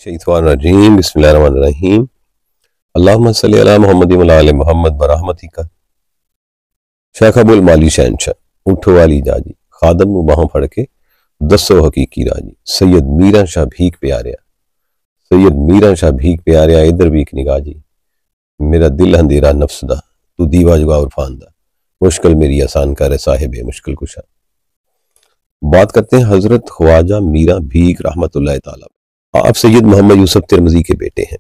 شیطان الرجیم بسم اللہ الرحمن الرحیم اللہم صلی علی محمد و علی محمد برحمتک شیخ ابو المالی شہنشاہ اٹھو والی جاجی خادم نو باہم پھڑ کے دسو حقیقی راجی سید میران شاہ بھیک پیاریا ادھر بھیک نگاہ جی میرا دل اندھیرا نفس دا تو دیوا جگا عرفان دا مشکل میری آسان کر صاحب مشکل کشا۔ بات کرتے ہیں حضرت خواجہ میران بھیک رحمت اللہ تعالی۔ آپ سید محمد یوسف ترمذی کے بیٹے ہیں۔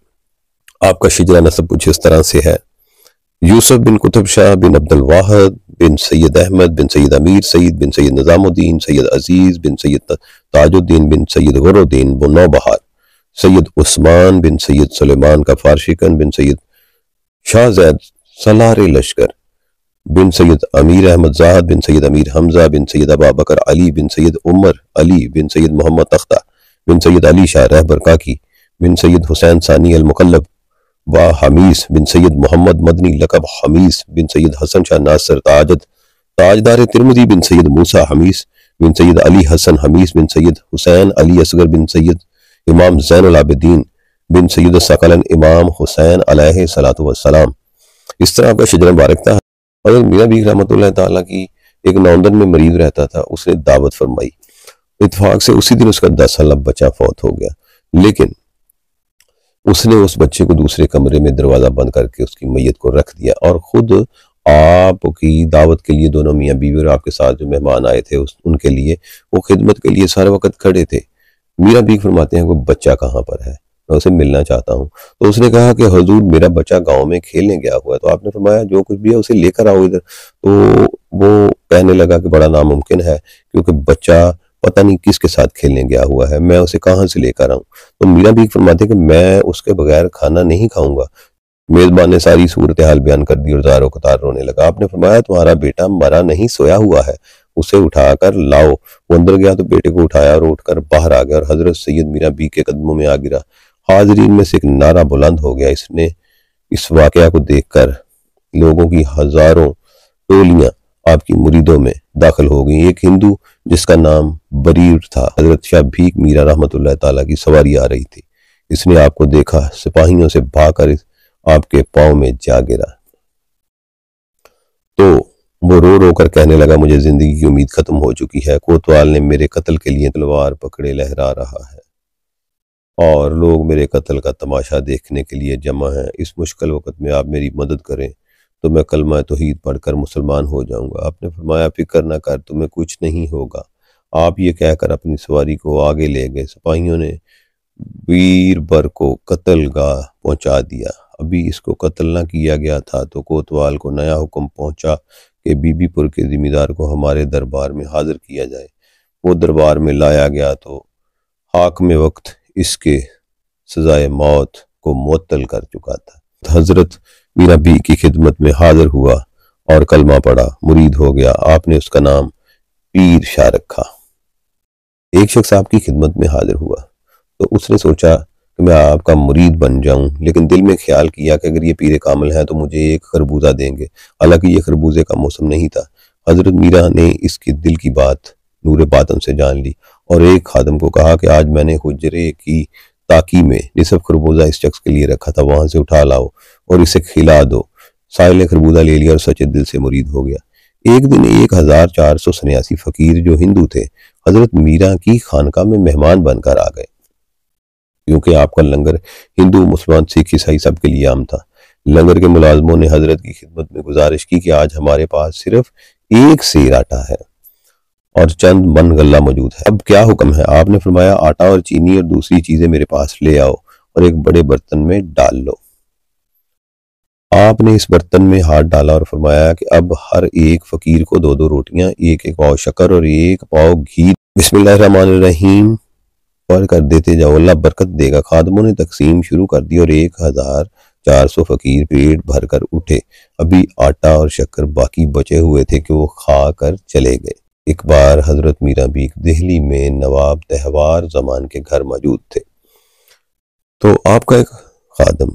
آپ کا شجرہ نسب کچھ اس طرح سے ہے: یوسف بن قطب شاہ بن عبد الواحد بن سید احمد بن سید امیر سعید بن سید نظام الدین سید عزیز بن سید تاج الدین بن سید غر الدین بن نوبہار سید عثمان بن سید سلیمان کا فارشکن بن سید شاہ زید سالار لشکر بن سید امیر احمد زاہد بن سید امیر حمزہ بن سید ابا بکر علی بن سید عمر علی بن سید محمد تختہ بن سید علی شاہ رہبر کاکی بن سید حسین ثانی المقلب و حمیس بن سید محمد مدنی لقب حمیس بن سید حسن شاہ ناصر تاجدار ترمذی بن سید موسیٰ حمیس بن سید علی حسن حمیس بن سید حسین علی اصغر بن سید امام زین العابدین بن سید ثقلین امام حسین علیہ السلام۔ اس طرح آپ کا شجرہ مبارک تھا۔ حضرت میران بھیک رحمۃ اللہ تعالیٰ کی ایک نوندن میں مریض رہتا تھا، اس نے دعوت فرمائی، اتفاق سے اسی دن اس کا 10 سالہ بچہ فوت ہو گیا، لیکن اس نے اس بچے کو دوسرے کمرے میں دروازہ بند کر کے اس کی میت کو رکھ دیا اور خود آپ کی دعوت کے لیے دونوں میاں بیوی اور آپ کے ساتھ جو مہمان آئے تھے ان کے لیے وہ خدمت کے لیے سارے وقت کھڑے تھے۔ میران بھیک فرماتے ہیں وہ بچہ کہاں پر ہے، میں اسے ملنا چاہتا ہوں۔ تو اس نے کہا کہ حضور میرا بچہ گاؤں میں کھیلنے گیا ہوا ہے۔ تو آپ نے فرمایا جو کچھ بھی ہے اسے لے کر آؤ ادھر۔ تو وہ کہنے لگا کہ بڑا ناممکن ہے کیونکہ بچہ پتہ نہیں کس کے ساتھ کھیلنے گیا ہوا ہے، میں اسے کہاں سے لے کر آؤں۔ تو میران بھیک فرماتے ہیں کہ میں اس کے بغیر کھانا نہیں کھاؤں گا۔ میزبان نے ساری صورتحال بیان کر دی اور زار و قطار رونے لگا۔ آپ نے فرمایا تمہارا بیٹا مرا نہیں سویا ہوا ہے، اسے اٹھا کر لاؤ۔ وہ اندر گیا تو بیٹے کو اٹھایا اور اٹھ کر باہر آ گیا اور حضرت سید میران بھیک کے قدموں میں آ گرا۔ حاضرین میں سے ایک نعرہ بلند ہو گیا۔ اس واقعہ کو دیکھ کر لوگوں کی ہزاروں ٹولیاں آپ کی مریدوں میں داخل ہو گئیں۔ ایک ہندو جس کا نام بریر تھا، حضرت شاہ بھیک میران رحمت اللہ تعالیٰ کی سواری آ رہی تھی، اس نے آپ کو دیکھا، سپاہیوں سے بھاگ کر آپ کے پاؤں میں جا گرا۔ تو وہ رو رو کر کہنے لگا مجھے زندگی کی امید ختم ہو چکی ہے، کوتوال نے میرے قتل کے لیے تلوار پکڑے لہرا رہا ہے اور لوگ میرے قتل کا تماشا دیکھنے کے لیے جمع ہیں۔ اس مشکل وقت میں آپ میری مدد کریں تو میں کلمہ توحید پڑھ کر مسلمان ہو جاؤں گا۔ آپ نے فرمایا فکر نہ کر، تمہیں کچھ نہیں ہوگا۔ آپ یہ کہہ کر اپنی سواری کو آگے لے گئے۔ سپاہیوں نے بیر بر کو قتل گاہ پہنچا دیا۔ ابھی اس کو قتل نہ کیا گیا تھا تو کوتوال کو نیا حکم پہنچا کہ بی بی پور کے ذمہ دار کو ہمارے دربار میں حاضر کیا جائے۔ وہ دربار میں لایا گیا تو حاکم وقت اس کے سزائے موت کو معطل کر چکا تھا۔ حضرت میران بھیک کی خدمت میں حاضر ہوا اور کلمہ پڑھا، مرید ہو گیا۔ آپ نے اس کا نام پیر شاہ رکھا۔ ایک شخص آپ کی خدمت میں حاضر ہوا تو اس نے سوچا کہ میں آپ کا مرید بن جاؤں، لیکن دل میں خیال کیا کہ اگر یہ پیر کامل ہیں تو مجھے ایک خربوزہ دیں گے، حالانکہ یہ خربوزے کا موسم نہیں تھا۔ حضرت میران نے اس کے دل کی بات نور باطن سے جان لی اور ایک خادم کو کہا کہ آج میں نے حجرے کی تاکی میں نصف خربوزہ اس شخص کے لیے رکھا تھا، وہاں سے اٹھا لاؤ اور اسے کھلا دو۔ سائل نے خربوزہ لے لیا اور سچے دل سے مرید ہو گیا۔ ایک دن 1487 فقیر جو ہندو تھے حضرت میران کی خانقاہ میں مہمان بن کر آ گئے، کیونکہ آپ کا لنگر ہندو مسلمان سکھ عیسائی سب کے لیے عام تھا۔ لنگر کے ملازموں نے حضرت کی خدمت میں گزارش کی کہ آج ہمارے پاس صرف ایک سیر آٹا ہے اور چند من غلہ موجود ہے، اب کیا حکم ہے؟ آپ نے فرمایا آٹا اور چینی اور دوسری چیزیں میرے پاس لے آؤ اور ایک بڑے برتن میں ڈال لو۔ آپ نے اس برتن میں ہاتھ ڈالا اور فرمایا کہ اب ہر ایک فقیر کو 2 روٹیاں، ایک پاؤ شکر اور ایک پاؤ گھی بسم اللہ الرحمن الرحیم پڑھ کر دیتے جاؤ، اللہ برکت دے گا۔ خادموں نے تقسیم شروع کر دی اور 1400 فقیر پیٹ بھر کر اٹھے۔ ابھی آٹا اور شکر باقی بچے ہوئے تھے کہ وہ کھا کر چلے گئے۔ ایک بار حضرت میران بھیک دہلی میں نواب تہوار زمان کے گھر موجود تھے تو آپ کا ایک خادم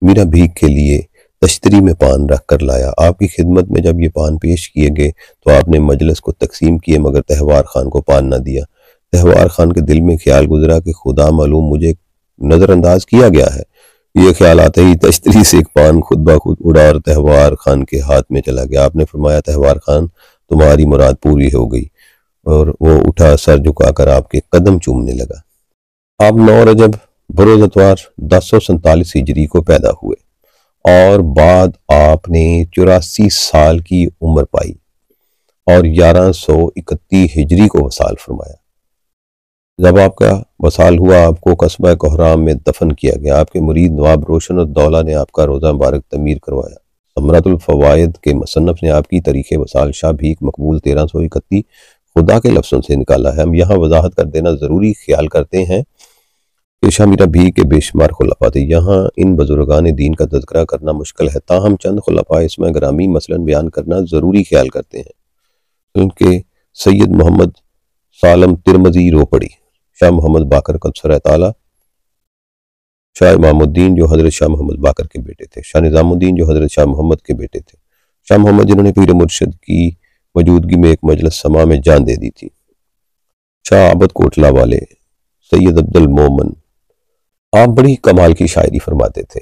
میران بھیک کے لیے تشتری میں پان رکھ کر لایا۔ آپ کی خدمت میں جب یہ پان پیش کیے گئے تو آپ نے مجلس کو تقسیم کیے مگر تہوار خان کو پان نہ دیا۔ تہوار خان کے دل میں خیال گزرا کہ خدا معلوم مجھے نظر انداز کیا گیا ہے۔ یہ خیال آتے ہی تشتری سے ایک پان خود بخود اڑا اور تہوار خان کے ہاتھ میں چلا گیا۔ آپ نے فرمایا تہوار خان تمہاری مراد پوری ہو گئی، اور وہ اٹھا سر جھکا کر آپ کے قدم چومنے لگا۔ آپ 9 رجب بروز اتوار 1047 ہجری کو پیدا ہوئے اور بعد آپ نے 84 سال کی عمر پائی اور 1131 ہجری کو وصال فرمایا۔ جب آپ کا وصال ہوا آپ کو قصبہ کوہرام میں دفن کیا گیا۔ آپ کے مرید نواب روشن الدولہ نے آپ کا روضہ مبارک تعمیر کروایا۔ ثمرۃ الفوائد کے مصنف نے آپ کی تاریخ وصال شاہ بھیک مقبول 1331 خدا کے لفظوں سے نکالا ہے۔ ہم یہاں وضاحت کر دینا ضروری خیال کرتے ہیں کہ شاہ میرا بھیک کے بے شمار خلفاء تھے۔ یہاں ان بزرگان دین کا تذکرہ کرنا مشکل ہے، تاہم چند خلفاء اسماء گرامی مثلاً بیان کرنا ضروری خیال کرتے ہیں۔ ان کے سید محمد سالم ترمذی روپڑی، شاہ محمد باقر قدس تعالی، شاہ امام الدین جو حضرت شاہ محمد باقر کے بیٹے تھے، شاہ نظام الدین جو حضرت شاہ محمد کے بیٹے تھے، شاہ محمد جنہوں نے پیر مرشد کی موجودگی میں ایک مجلس سما میں جان دے دی تھی، شاہ عبد کوٹلہ والے، سید عبد المومن۔ آپ بڑی کمال کی شاعری فرماتے تھے۔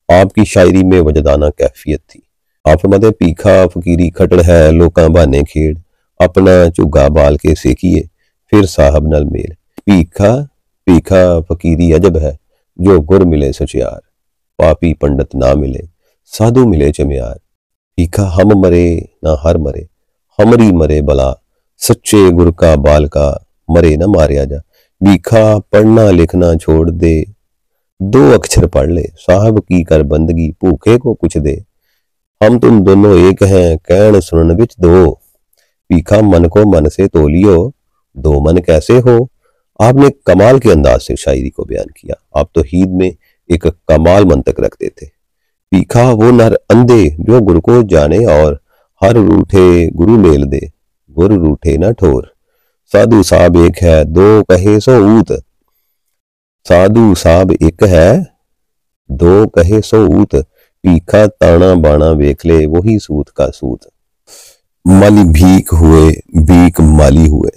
آپ کی شاعری میں وجدانہ کیفیت تھی۔ آپ فرماتے ہیں پیکھا فقیری کھٹڑ ہے لوکاں بانے کھیڑ، اپنا چگا بال کے سیکھیے پھر صاحب نال میل۔ پیکھا فقیری عجب ہے جو گر ملے سچیار، پاپی پنڈت نہ ملے سادھو ملے چمیار۔ پیکھا ہم مرے نہ ہر مرے، ہمری مرے بلا، سچے گر کا بال کا مرے نہ ماریا جا۔ بیکھا پڑھنا لکھنا چھوڑ دے، 2 اکچھر پڑھ لے، صاحب کی کر بندگی بھوکے کو کچھ دے۔ ہم تم دونوں ایک ہیں کہن سنن وچ 2، پیکھا من کو من سے تولیو 2 من کیسے ہو۔ آپ نے کمال کے انداز سے شاعری کو بیان کیا۔ آپ توحید میں ایک کمال منطق رکھتے تھے۔ پیکھا وہ نر اندھے جو گر کو جانے اور ہر روٹھے گرو میل دے، گر روٹھے نہ ٹھور۔ سادھو صاحب ایک ہے 2 کہے سو اوت، سادھو صاحب ایک ہے 2 کہے سو اوت، پیکھا تانا بانا ویکھ لے وہی سوت کا سوت۔ مالی بھیک ہوئے بھیک مالی ہوئے،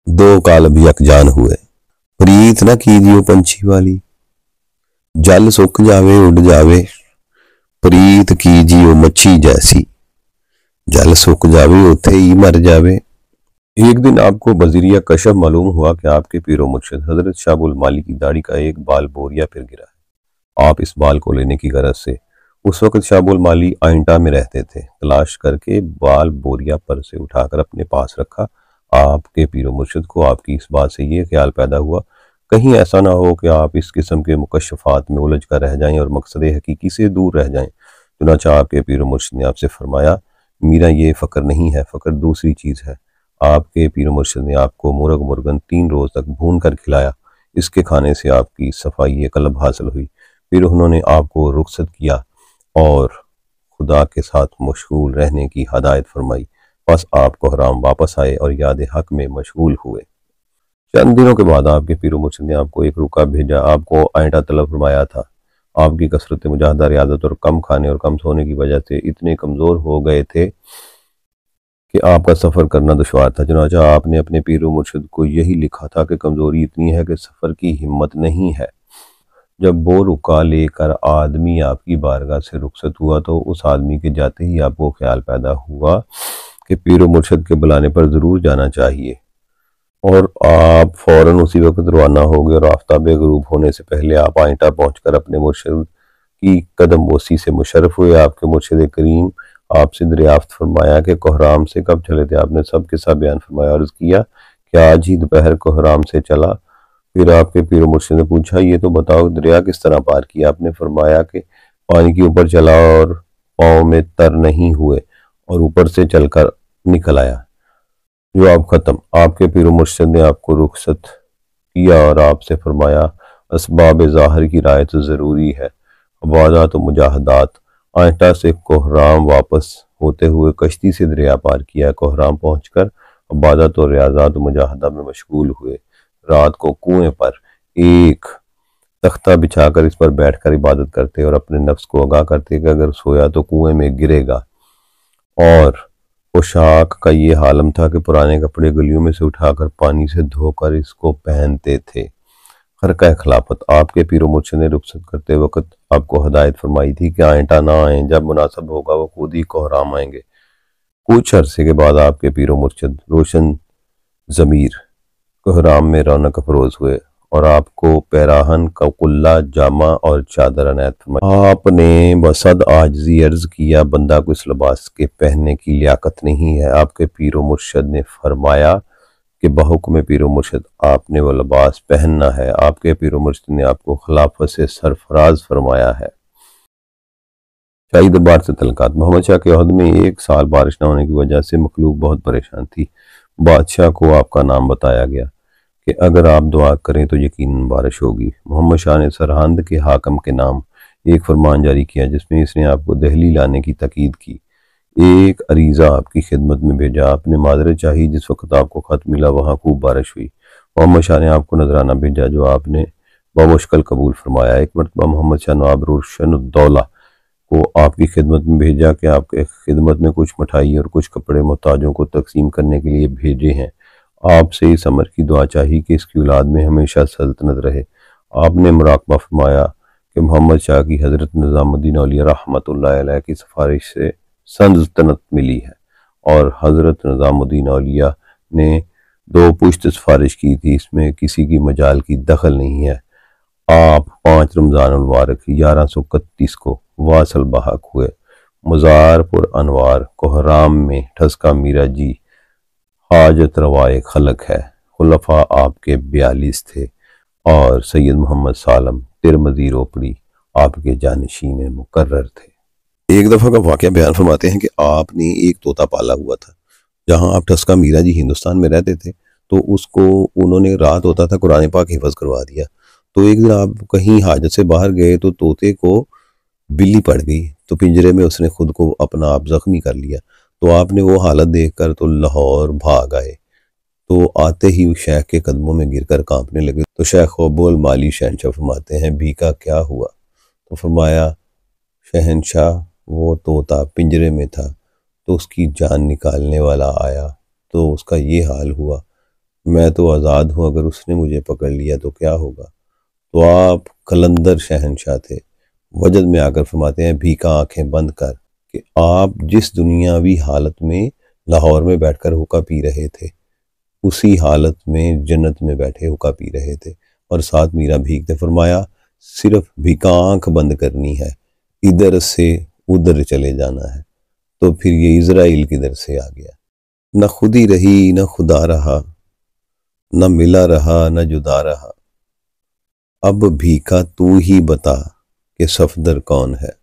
2 کالب یک جان ہوئے۔ پریت نہ کیجیو پنچھی والی، جل سک جاوے اڑ جاوے، پریت کیجیو مچھی جیسی، جل سک جاوے اتھے ہی مر جاوے۔ ایک دن آپ کو بذریعہ کشف معلوم ہوا کہ آپ کے پیر و مرشد حضرت شاہ المالی کی داڑھی کا ایک بال بوریا پھر گرا ہے۔ آپ اس بال کو لینے کی غرض سے اس وقت شاہ المالی آئنٹا میں رہتے تھے۔ تلاش کر کے بال بوریا پر سے اٹھا کر اپنے پاس رکھا۔ آپ کے پیر و مرشد کو آپ کی اس بات سے یہ خیال پیدا ہوا کہیں ایسا نہ ہو کہ آپ اس قسم کے مکشفات میں الجھ کر رہ جائیں اور مقصد حقیقی سے دور رہ جائیں۔ چنانچہ آپ کے پیر و مرشد نے آپ سے فرمایا میرا یہ فقر نہیں ہے، فقر دوسری چیز ہے۔ آپ کے پیر و مرشد نے آپ کو مرغ مرغن 3 روز تک بھون کر کھلایا۔ اس کے کھانے سے آپ کی صفائی قلب حاصل ہوئی۔ پھر انہوں نے آپ کو رخصت کیا اور خدا کے ساتھ مشغول رہنے کی ہدایت فرمائی۔ بس آپ کوہرام واپس آئے اور یاد حق میں مشغول ہوئے۔ چند دنوں کے بعد آپ کے پیر و مرشد نے آپ کو ایک رکا بھیجا۔ آپ کو آئنٹا طلب فرمایا تھا۔ آپ کی کثرت مجاہدہ ریاضت اور کم کھانے اور کم سونے کی وجہ سے اتنے کمزور ہو گئے تھے کہ آپ کا سفر کرنا دشوار تھا۔ چنانچہ آپ نے اپنے پیر و مرشد کو یہی لکھا تھا کہ کمزوری اتنی ہے کہ سفر کی ہمت نہیں ہے۔ جب وہ رکا لے کر آدمی آپ کی بارگاہ سے رخصت ہوا تو اس آدمی کے جاتے ہی آپ کو خیال پیدا ہوا کہ پیر و مرشد کے بلانے پر ضرور جانا چاہیے، اور آپ فوراً اسی وقت روانہ ہو گئے اور آفتاب غروب ہونے سے پہلے آپ آئنٹا پہنچ کر اپنے مرشد کی قدم بوسی سے مشرف ہوئے۔ آپ کے مرشد کریم آپ سے دریافت فرمایا کہ کوہرام سے کب چلے تھے؟ آپ نے سب کے ساتھ بیان فرمایا، عرض کیا کہ آج ہی دوپہر کوہرام سے چلا۔ پھر آپ کے پیر و مرشد نے پوچھا یہ تو بتاؤ دریا کس طرح پار کیا؟ آپ نے فرمایا کہ پانی کے اوپر چلا اور پاؤں میں تر نہیں ہوئے اور اوپر سے چل کر نکل آیا۔ جواب ختم۔ آپ کے پیر و مرشد نے آپ کو رخصت کیا اور آپ سے فرمایا اسباب ظاہر کی رعایت ضروری ہے۔ عبادات و مجاہدات۔ آئنٹا سے کوہرام واپس ہوتے ہوئے کشتی سے دریا پار کیا۔ کوہرام پہنچ کر عبادت اور ریاضات و مجاہدہ میں مشغول ہوئے۔ رات کو کنویں پر ایک تختہ بچھا کر اس پر بیٹھ کر عبادت کرتے اور اپنے نفس کو آگاہ کرتے کہ اگر سویا تو کنویں میں گرے گا، اور پوشاک کا یہ عالم تھا کہ پرانے کپڑے گلیوں میں سے اٹھا کر پانی سے دھو کر اس کو پہنتے تھے۔ خرقہ خلافت، آپ کے پیر و مرشد نے رخصت کرتے وقت آپ کو ہدایت فرمائی تھی کہ آئندہ نہ آئیں، جب مناسب ہوگا وہ خود ہی کوہرام آئیں گے۔ کچھ عرصے کے بعد آپ کے پیر و مرشد روشن ضمیر کوہرام میں رونق افروز ہوئے اور آپ کو پیراہن کا قلہ، جامہ اور چادر عنایت فرمائی۔ آپ نے بصد عاجزی عرض کیا، بندہ کو اس لباس کے پہننے کی لیاقت نہیں ہے۔ آپ کے پیر و مرشد نے فرمایا کہ بحکم پیر و مرشد آپ نے وہ لباس پہننا ہے۔ آپ کے پیر و مرشد نے آپ کو خلافت سے سرفراز فرمایا ہے۔ شاہی دربار سے تعلقات، محمد شاہ کے عہد میں 1 سال بارش نہ ہونے کی وجہ سے مخلوق بہت پریشان تھی۔ بادشاہ کو آپ کا نام بتایا گیا کہ اگر آپ دعا کریں تو یقیناً بارش ہوگی۔ محمد شاہ نے سرہند کے حاکم کے نام ایک فرمان جاری کیا جس میں اس نے آپ کو دہلی لانے کی تاکید کی۔ ایک عریضہ آپ کی خدمت میں بھیجا، آپ نے معذرت چاہی۔ جس وقت آپ کو خط ملا وہاں خوب بارش ہوئی۔ محمد شاہ نے آپ کو نذرانہ بھیجا جو آپ نے بمشکل قبول فرمایا۔ ایک مرتبہ محمد شاہ نواب روشن الدولہ کو آپ کی خدمت میں بھیجا کہ آپ کے خدمت میں کچھ مٹھائی اور کچھ کپڑے محتاجوں کو تقسیم کرنے کے لیے بھیجے ہیں۔ آپ سے اس امر کی دعا چاہی کہ اس کی اولاد میں ہمیشہ سلطنت رہے۔ آپ نے مراقبہ فرمایا کہ محمد شاہ کی حضرت نظام الدین اولیاء رحمۃ اللہ علیہ کی سفارش سے سلطنت ملی ہے، اور حضرت نظام الدین اولیاء نے 2 پشت سفارش کی تھی، اس میں کسی کی مجال کی دخل نہیں ہے۔ آپ 5 رمضان المبارک 1131 کو واصل بحق ہوئے۔ مزار پر انوار کوہرام میں ٹھسکا میرا جی حاجت روائے خلق ہے۔ خلفاء آپ کے 42 تھے اور سید محمد سالم ترمذی روپڑی آپ کے جانشین مقرر تھے۔ ایک دفعہ کا واقعہ بیان فرماتے ہیں کہ آپ نے ایک طوطا پالا ہوا تھا۔ جہاں آپ ٹھسکا میرا جی ہندوستان میں رہتے تھے تو اس کو انہوں نے رات ہوتا تھا قرآن پاک حفظ کروا دیا۔ تو ایک دن آپ کہیں حاجت سے باہر گئے تو طوطے کو بلی پڑ گئی، تو پنجرے میں اس نے خود کو اپنا آپ زخمی کر لیا۔ تو آپ نے وہ حالت دیکھ کر تو لاہور بھاگ آئے، تو آتے ہی شیخ کے قدموں میں گر کر کانپنے لگے۔ تو شیخ خوب المالی شہنشاہ فرماتے ہیں بھیکا کیا ہوا؟ تو فرمایا شہنشاہ وہ طوطا پنجرے میں تھا تو اس کی جان نکالنے والا آیا تو اس کا یہ حال ہوا، میں تو آزاد ہوں، اگر اس نے مجھے پکڑ لیا تو کیا ہوگا؟ تو آپ قلندر شہنشاہ تھے۔ وجد میں آ کر فرماتے ہیں بھیکا آنکھیں بند کر کہ آپ جس دنیاوی حالت میں لاہور میں بیٹھ کر حقہ پی رہے تھے اسی حالت میں جنت میں بیٹھے حقہ پی رہے تھے، اور ساتھ میرا بھیکتے۔ فرمایا صرف بھیکا آنکھ بند کرنی ہے، ادھر سے ادھر چلے جانا ہے۔ تو پھر یہ اسرائیل کدھر سے آ گیا؟ نہ خودی رہی نہ خدا رہا، نہ ملا رہا نہ جدا رہا، اب بھیکا تو ہی بتا کہ صفدر کون ہے؟